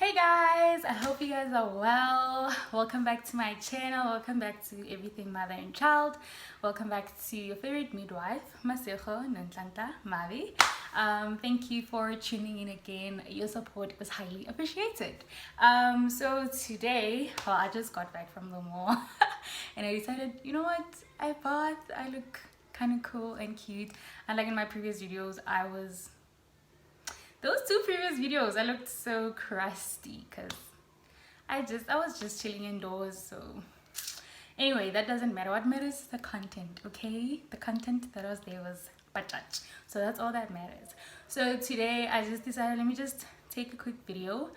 Hey guys, I hope you guys are well. Welcome back to my channel. Welcome back to Everything Mother and Child. Welcome back to your favorite midwife, Masego Nantlanta Mavi. Thank you for tuning in again. Your support is highly appreciated. So today, well, I just got back from the mall and I decided, you know what? I look kind of cool and cute. And like in my previous videos, those two previous videos I looked so crusty because I was just chilling indoors. So anyway, that doesn't matter. What matters is the content, okay? The content that was there was bajaj. So that's all that matters. So today I just decided, let me just take a quick video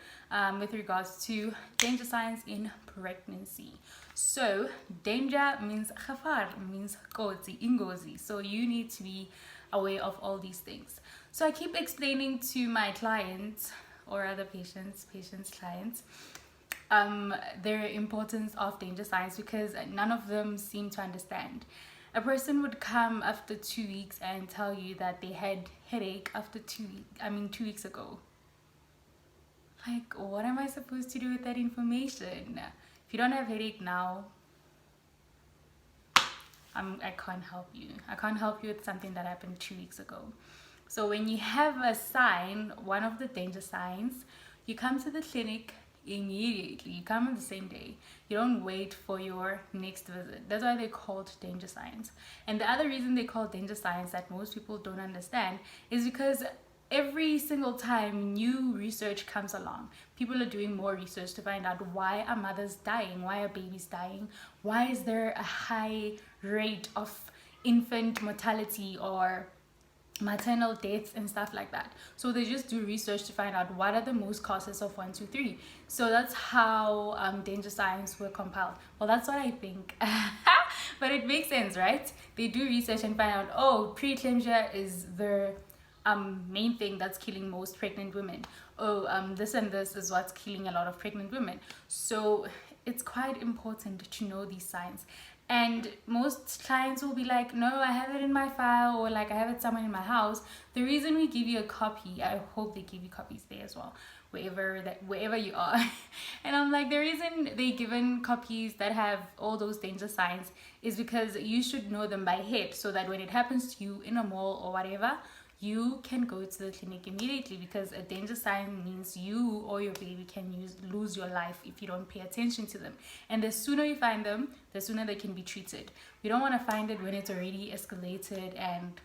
with regards to danger signs in pregnancy. So danger means khafar, means kotsi, ingozi. So you need to be aware of all these things. So I keep explaining to my clients or other clients, the importance of danger signs because none of them seem to understand. A person would come after 2 weeks and tell you that they had headache after 2 weeks ago. Like, what am I supposed to do with that information? If you don't have headache now, I can't help you. I can't help you with something that happened 2 weeks ago. So when you have a sign, one of the danger signs, you come to the clinic immediately. You come on the same day. You don't wait for your next visit. That's why they're called danger signs. And the other reason they're called danger signs that most people don't understand is because every single time new research comes along, people are doing more research to find out why are mothers dying, why are babies dying, why is there a high rate of infant mortality or maternal deaths and stuff like that. So they just do research to find out what are the most causes of 1, 2, 3. So that's how danger signs were compiled. Well, that's what I think. But it makes sense, right? They do research and find out, oh, preeclampsia is the main thing that's killing most pregnant women. Oh, this and this is what's killing a lot of pregnant women. So it's quite important to know these signs. And most clients will be like, no, I have it in my file, or like I have it somewhere in my house. The reason we give you a copy, I hope they give you copies there as well, wherever you are. And I'm like, the reason they given copies that have all those danger signs is because you should know them by head, so that when it happens to you in a mall or whatever, you can go to the clinic immediately, because a danger sign means you or your baby can lose your life if you don't pay attention to them. And the sooner you find them, the sooner they can be treated. We don't want to find it when it's already escalated and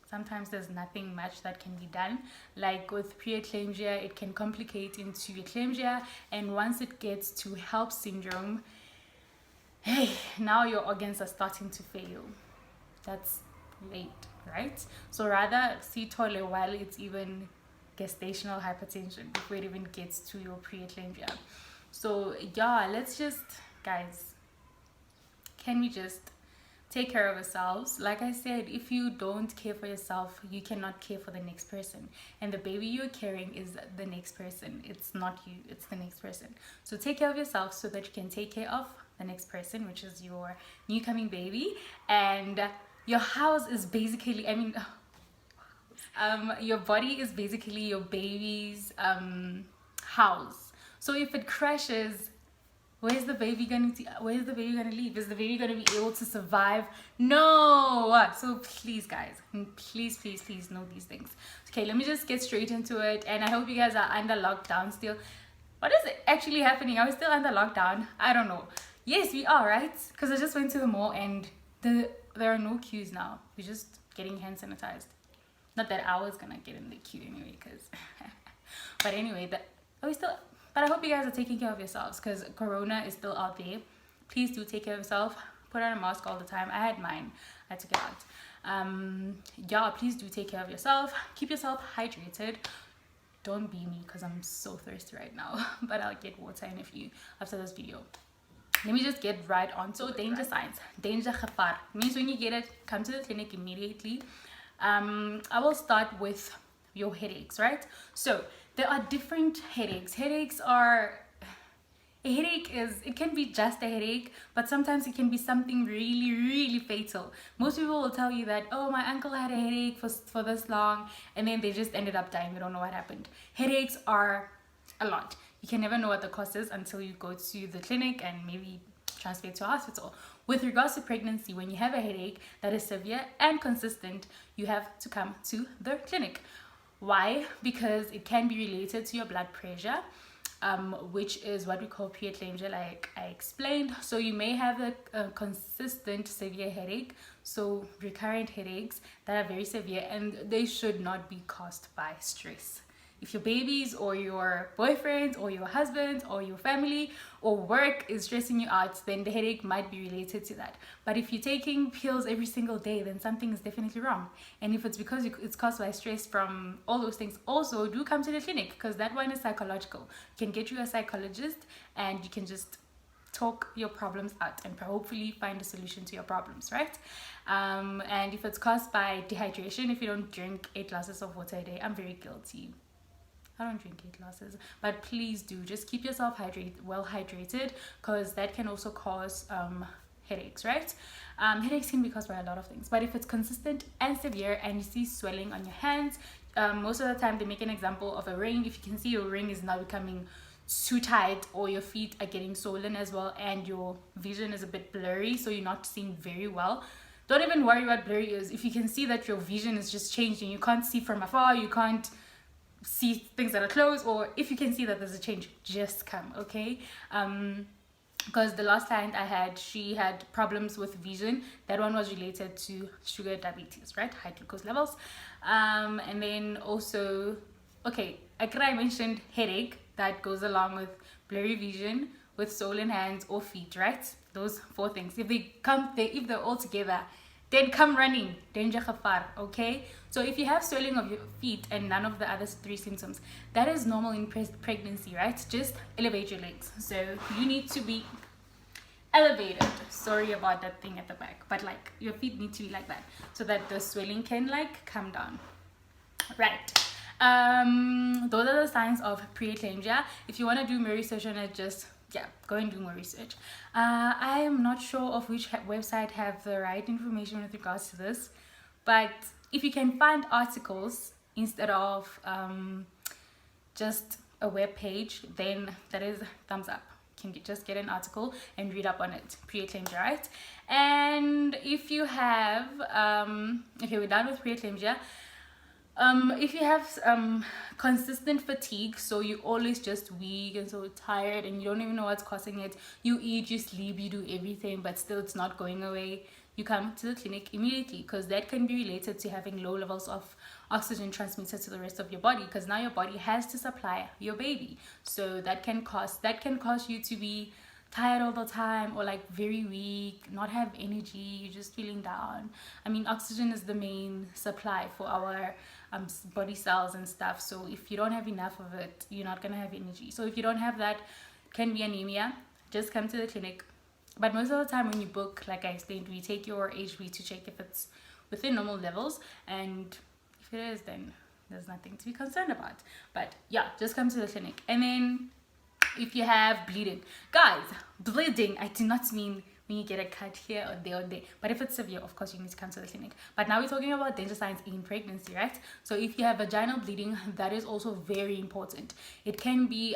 sometimes there's nothing much that can be done. Like with preeclampsia, it can complicate into eclampsia, and once it gets to HELLP syndrome, hey, now your organs are starting to fail. That's late, right? So rather sithole while it's even gestational hypertension before it even gets to your preeclampsia. So yeah, let's just, guys, can we just take care of ourselves? Like I said, if you don't care for yourself, you cannot care for the next person, and the baby you're carrying is the next person. It's not you, it's the next person. So take care of yourself so that you can take care of the next person, which is your new coming baby. And your house is basically, your body is basically your baby's house. So if it crashes, where's the baby gonna leave? Is the baby gonna be able to survive? No. So please, guys, please know these things. Okay, let me just get straight into it. And I hope you guys are under lockdown still. What is actually happening? Are we still under lockdown? I don't know. Yes, we are, right? Because I just went to the mall and there are no queues now. We're just getting hand sanitized. Not that I was gonna get in the queue anyway, because but anyway, but I hope you guys are taking care of yourselves, because corona is still out there. Please do take care of yourself. Put on a mask all the time. I had mine. I took it out. Yeah, please do take care of yourself. Keep yourself hydrated. Don't be me, because I'm so thirsty right now. But I'll get water in a few after this video. Let me just get right on. So danger signs. Danger khafar means when you get it, come to the clinic immediately. I will start with your headaches, right? So there are different headaches. It can be just a headache, but sometimes it can be something really fatal. Most people will tell you that, oh, my uncle had a headache for this long, and then they just ended up dying. We don't know what happened. Headaches are a lot. you can never know what the cost is until you go to the clinic and maybe transfer to a hospital. With regards to pregnancy, when you have a headache that is severe and consistent, you have to come to the clinic. Why? Because it can be related to your blood pressure, which is what we call preeclampsia, like I explained. So you may have a consistent severe headache, so recurrent headaches that are very severe, and they should not be caused by stress. If your babies or your boyfriend or your husband or your family or work is stressing you out, then the headache might be related to that. But if you're taking pills every single day, then something is definitely wrong. And if it's because it's caused by stress from all those things, also do come to the clinic, because that one is psychological. You can get you a psychologist and you can just talk your problems out and hopefully find a solution to your problems, right? And if it's caused by dehydration, if you don't drink 8 glasses of water a day, I'm very guilty. I don't drink 8 glasses, but please do just keep yourself well hydrated, because that can also cause headaches, right? Headaches can be caused by a lot of things, but if it's consistent and severe and you see swelling on your hands, most of the time they make an example of a ring. If you can see your ring is now becoming too tight, or your feet are getting swollen as well, and your vision is a bit blurry, so you're not seeing very well, don't even worry what blurry is. If you can see that your vision is just changing, you can't see from afar, you can't see things that are close, or if you can see that there's a change, just come, okay? Because the last client I had, she had problems with vision. That one was related to sugar diabetes, right? High glucose levels. And then also, okay, I mentioned headache that goes along with blurry vision, with swollen hands or feet, right? Those 4 things. If they're all together, then come running, danger khafar, okay? So if you have swelling of your feet and none of the other 3 symptoms, that is normal in pregnancy, right? Just elevate your legs. So you need to be elevated. Sorry about that thing at the back, but like your feet need to be like that so that the swelling can like come down, right? Those are the signs of preeclampsia. If you want to do more research on it, just go and do more research. I am not sure of which website have the right information with regards to this, but if you can find articles instead of just a web page, then that is thumbs up. You can just get an article and read up on it. Preeclampsia, right? And if you have okay, we're done with preeclampsia. If you have consistent fatigue, so you always just weak and so tired and you don't even know what's causing it, you eat, you sleep, you do everything, but still it's not going away, you come to the clinic immediately, because that can be related to having low levels of oxygen transmitted to the rest of your body, because now your body has to supply your baby. So that can cause you to be tired all the time, or like very weak, not have energy, you're just feeling down. I mean, oxygen is the main supply for our body cells and stuff, so if you don't have enough of it, you're not gonna have energy. So if you don't have that, can be anemia, just come to the clinic. But most of the time when you book, like I explained, we take your HB to check if it's within normal levels, and if it is, then there's nothing to be concerned about. But yeah, just come to the clinic. And then if you have bleeding, guys, bleeding, I do not mean when you get a cut here or there, but if it's severe, of course you need to come to the clinic. But now we're talking about danger signs in pregnancy, right? So if you have vaginal bleeding, that is also very important. It can be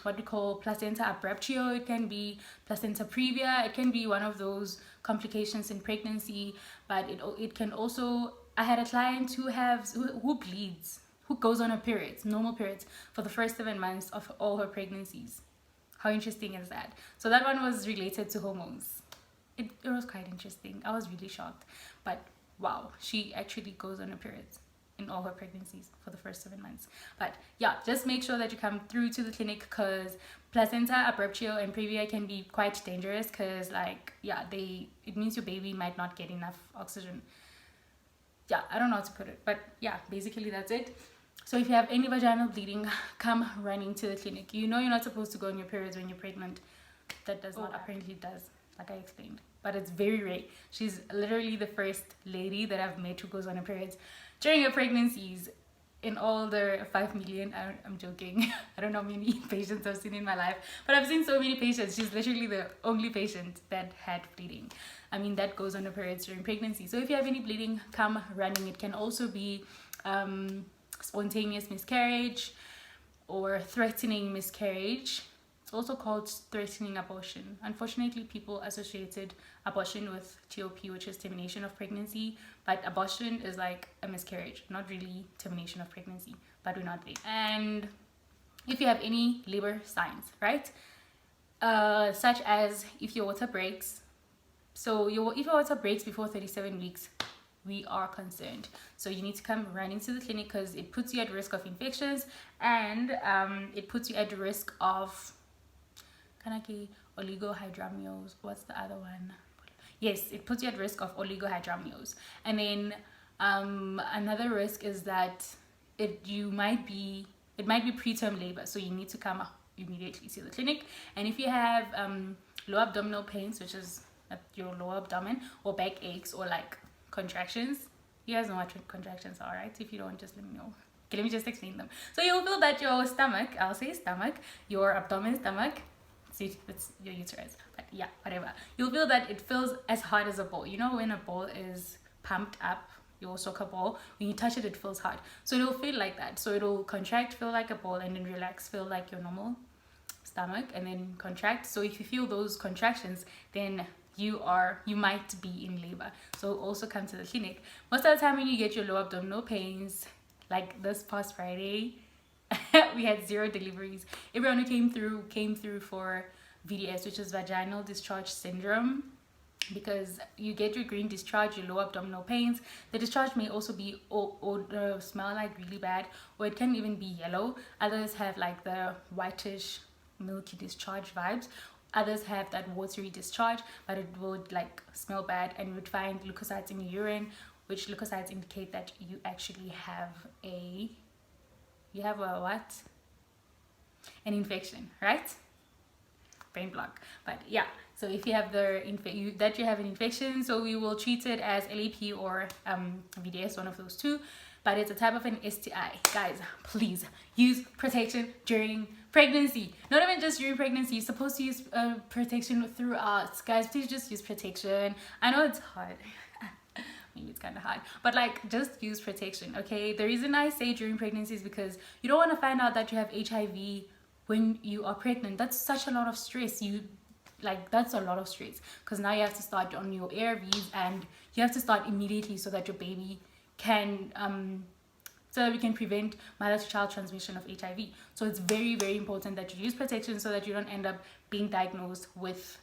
what we call placenta abruptio, it can be placenta previa, it can be one of those complications in pregnancy, but it can also, I had a client who bleeds, who goes on her periods, normal periods, for the first 7 months of all her pregnancies. How interesting is that? So that one was related to hormones. It was quite interesting. I was really shocked. But wow, she actually goes on her periods in all her pregnancies for the first 7 months. But yeah, just make sure that you come through to the clinic, because placenta abruptio and previa can be quite dangerous, because like, yeah, it means your baby might not get enough oxygen. Yeah, I don't know how to put it, but yeah, basically that's it. So if you have any vaginal bleeding, come running to the clinic. You know you're not supposed to go on your periods when you're pregnant. That does not apparently does, like I explained. But it's very rare. She's literally the first lady that I've met who goes on her periods during her pregnancies in all the 5 million. I'm joking. I don't know how many patients I've seen in my life, but I've seen so many patients. She's literally the only patient that had bleeding. I mean, that goes on her periods during pregnancy. So if you have any bleeding, come running. It can also be spontaneous miscarriage, or threatening miscarriage. It's also called threatening abortion. Unfortunately, people associated abortion with TOP, which is termination of pregnancy, but abortion is like a miscarriage, not really termination of pregnancy, but we're not there. And if you have any labor signs, right? Such as if your water breaks. So if your water breaks before 37 weeks, we are concerned. So you need to come running to the clinic because it puts you at risk of infections, and it puts you at risk of oligohydramnios. What's the other one? Yes, it puts you at risk of oligohydramnios. And then another risk is that it might be preterm labor, so you need to come immediately to the clinic. And if you have low abdominal pains, which is at your lower abdomen, or back aches, or like contractions, you guys know what contractions are, right? If you don't, just let me know. Okay, let me just explain them. So you'll feel that your stomach, I'll say stomach, your abdomen, stomach, see, it's your uterus, but yeah, whatever, you'll feel that it feels as hard as a ball. You know when a ball is pumped up, your soccer ball, when you touch it, it feels hard. So it'll feel like that. So it'll contract, feel like a ball, and then relax, feel like your normal stomach, and then contract. So if you feel those contractions, then you might be in labor. So also come to the clinic. Most of the time when you get your low abdominal pains, like this past Friday, we had 0 deliveries. Everyone who came through for VDS, which is vaginal discharge syndrome, because you get your green discharge, your low abdominal pains. The discharge may also be or smell like really bad, or it can even be yellow. Others have like the whitish milky discharge vibes. Others have that watery discharge, but it would like smell bad, and you would find leukocytes in your urine, which leukocytes indicate that you actually have an infection, right? Brain block. But yeah, so if you have you have an infection, so we will treat it as LAP or VDS, one of those two, but it's a type of an STI. Guys, please use protection during pregnancy. Not even just during pregnancy, you're supposed to use protection throughout. Guys, please just use protection. I know it's hard. Maybe it's kind of hard, but like, just use protection, okay? The reason I say during pregnancy is because you don't want to find out that you have HIV when you are pregnant. That's such a lot of stress. That's a lot of stress, because now you have to start on your ARVs, and you have to start immediately so that your baby can so that we can prevent mother-to-child transmission of HIV. So it's very, very important that you use protection so that you don't end up being diagnosed with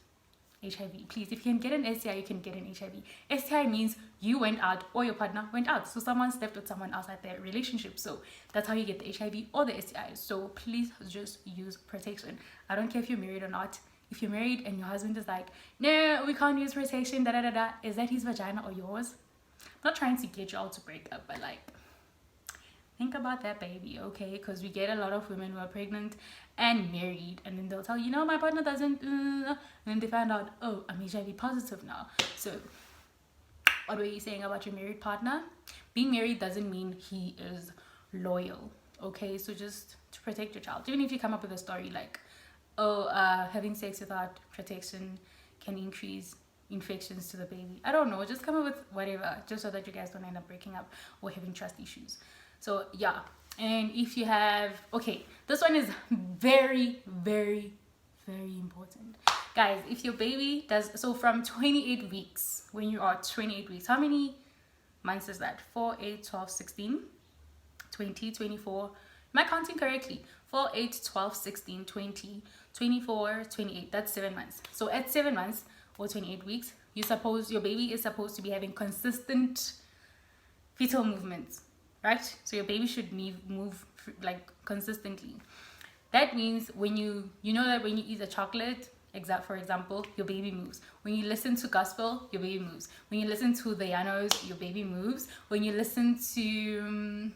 HIV. Please, if you can get an STI, you can get an HIV. STI means you went out or your partner went out. So someone slept with someone outside their relationship. So that's how you get the HIV or the STI. So please just use protection. I don't care if you're married or not. If you're married and your husband is like, no, we can't use protection, is that his vagina or yours? I'm not trying to get you all to break up, but like, think about that baby, okay? Because we get a lot of women who are pregnant and married, and then they'll tell you, no, my partner doesn't, and then they find out, oh, I'm HIV positive now. So what were you saying about your married partner? Being married doesn't mean he is loyal, okay? So just to protect your child, even if you come up with a story like, oh, having sex without protection can increase infections to the baby. I don't know, just come up with whatever, just so that you guys don't end up breaking up or having trust issues. So yeah, and if you have, okay, this one is very, very, very important. Guys, if your baby does, so from 28 weeks, when you are 28 weeks, how many months is that? 4, 8, 12, 16, 20, 24, am I counting correctly? 4, 8, 12, 16, 20, 24, 28, that's 7 months. So at 7 months or 28 weeks, your baby is supposed to be having consistent fetal movements, right? So your baby should move like consistently. That means when you know that when you eat a chocolate, for example, your baby moves. When you listen to gospel, your baby moves. When you listen to the Yanos, your baby moves. When you listen to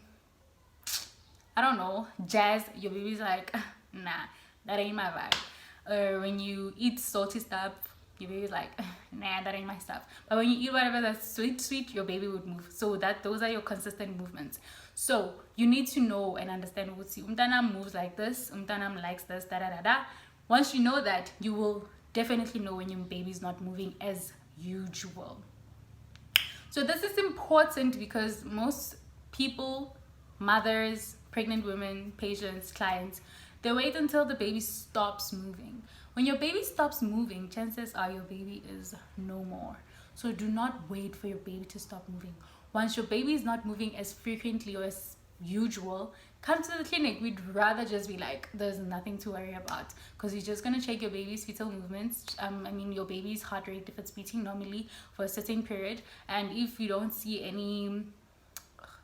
I don't know, jazz, your baby's like, nah, that ain't my vibe. When you eat salty stuff, your baby's like, nah, that ain't my stuff. But when you eat whatever that's sweet, your baby would move. So those are your consistent movements. So you need to know and understand what umtana moves like this, umtana likes this, Once you know that, you will definitely know when your baby's not moving as usual. So this is important because most people, mothers, pregnant women, patients, clients, they wait until the baby stops moving. When your baby stops moving, chances are your baby is no more. So do not wait for your baby to stop moving. Once your baby is not moving as frequently or as usual, come to the clinic. We'd rather just be like, there's nothing to worry about, because you're just going to check your baby's fetal movements. Your baby's heart rate, if it's beating normally for a certain period, and if you don't see any,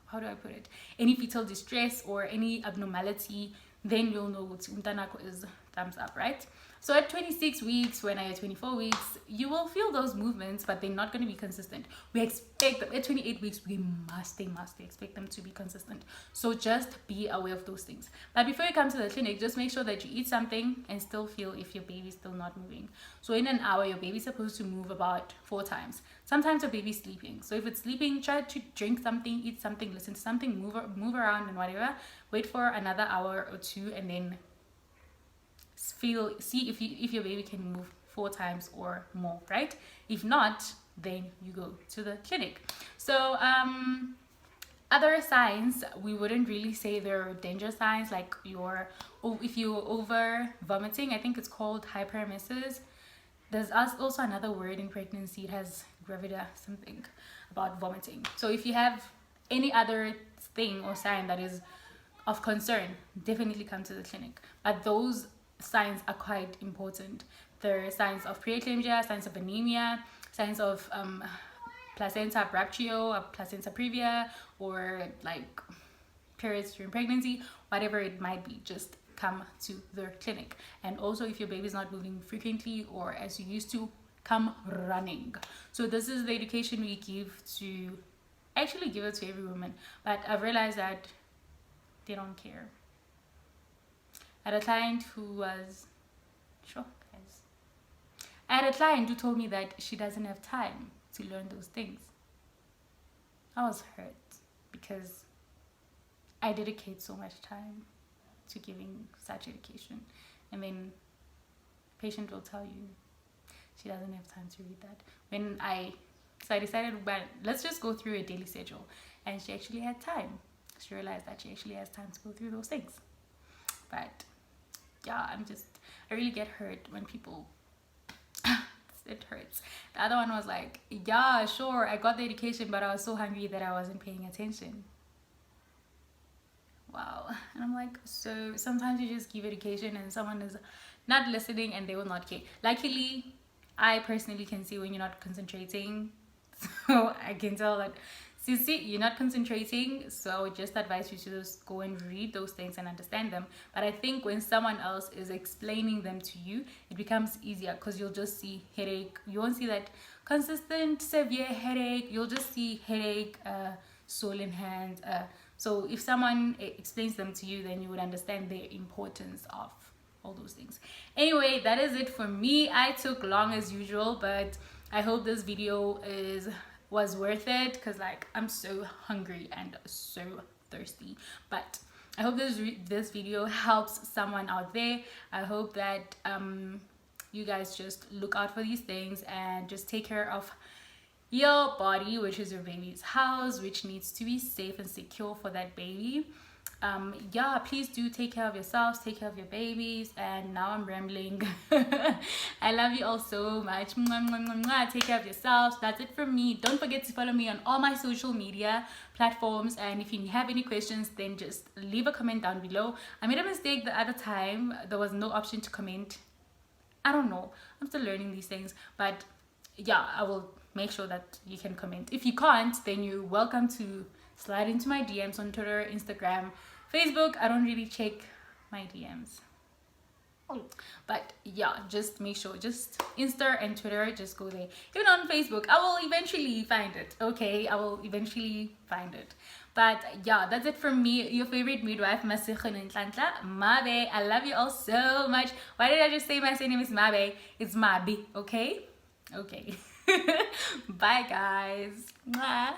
how do I put it, any fetal distress or any abnormality, then you'll know umtanako is thumbs up, right? So at 26 weeks, when I at 24 weeks, you will feel those movements, but they're not going to be consistent. We expect them at 28 weeks, they must expect them to be consistent. So just be aware of those things. But before you come to the clinic, just make sure that you eat something and still feel if your baby's still not moving. So in an hour, your baby's supposed to move about 4 times. Sometimes your baby's sleeping. So if it's sleeping, try to drink something, eat something, listen to something, move around and whatever. Wait for another hour or 2 and then see if your baby can move 4 times or more, right? If not, then you go to the clinic. So other signs, we wouldn't really say they're danger signs, like if you're over vomiting, I think it's called hyperemesis. There's also another word in pregnancy, it has gravida something about vomiting. So if you have any other thing or sign that is of concern, definitely come to the clinic. But those signs are quite important. There are signs of preeclampsia, signs of anemia, signs of placenta abruptio, or placenta previa, or like periods during pregnancy, whatever it might be, just come to the clinic. And also if your baby's not moving frequently or as you used to, come running. So this is the education we give to, actually give it to every woman, but I've realized that they don't care. I had a client who told me that she doesn't have time to learn those things. I was hurt because I dedicate so much time to giving such education, and then patient will tell you she doesn't have time to read that. So I decided, well, let's just go through a daily schedule, and she actually had time. She realized that she actually has time to go through those things. But yeah, I really get hurt when people it hurts. The other one was like, yeah, sure, I got the education, but I was so hungry that I wasn't paying attention. Wow. And I'm like, so sometimes you just give education and someone is not listening and they will not care. Luckily, I personally can see when you're not concentrating, so I can tell that you're not concentrating. So I would just advise you to just go and read those things and understand them. But I think when someone else is explaining them to you, it becomes easier, because you'll just see headache. You won't see that consistent severe headache. You'll just see headache, swollen hands. So if someone explains them to you, then you would understand the importance of all those things. Anyway, that is it for me. I took long as usual, but I hope this video was worth it, because like I'm so hungry and so thirsty. But I hope this video helps someone out there. I hope that you guys just look out for these things and just take care of your body, which is your baby's house, which needs to be safe and secure for that baby. Yeah, please do take care of yourselves, take care of your babies. And now I'm rambling. I love you all so much. Mwah, mwah, mwah, mwah. Take care of yourselves. That's it from me. Don't forget to follow me on all my social media platforms, and if you have any questions, then just leave a comment down below. I made a mistake the other time. There was no option to comment. I don't know, I'm still learning these things, but yeah, I will make sure that you can comment. If you can't, then you're welcome to slide into my DMs on Twitter, Instagram, Facebook. I don't really check my DMs, but yeah, just make sure, just Insta and Twitter, just go there. Even on Facebook, I will eventually find it. Okay, I will eventually find it. But yeah, that's it from me, your favorite midwife, Masikho Nhlanhla, Mabe. I love you all so much. Why did I just say my name is Mabe? It's Mabi, okay? Okay. Bye guys. Mwah.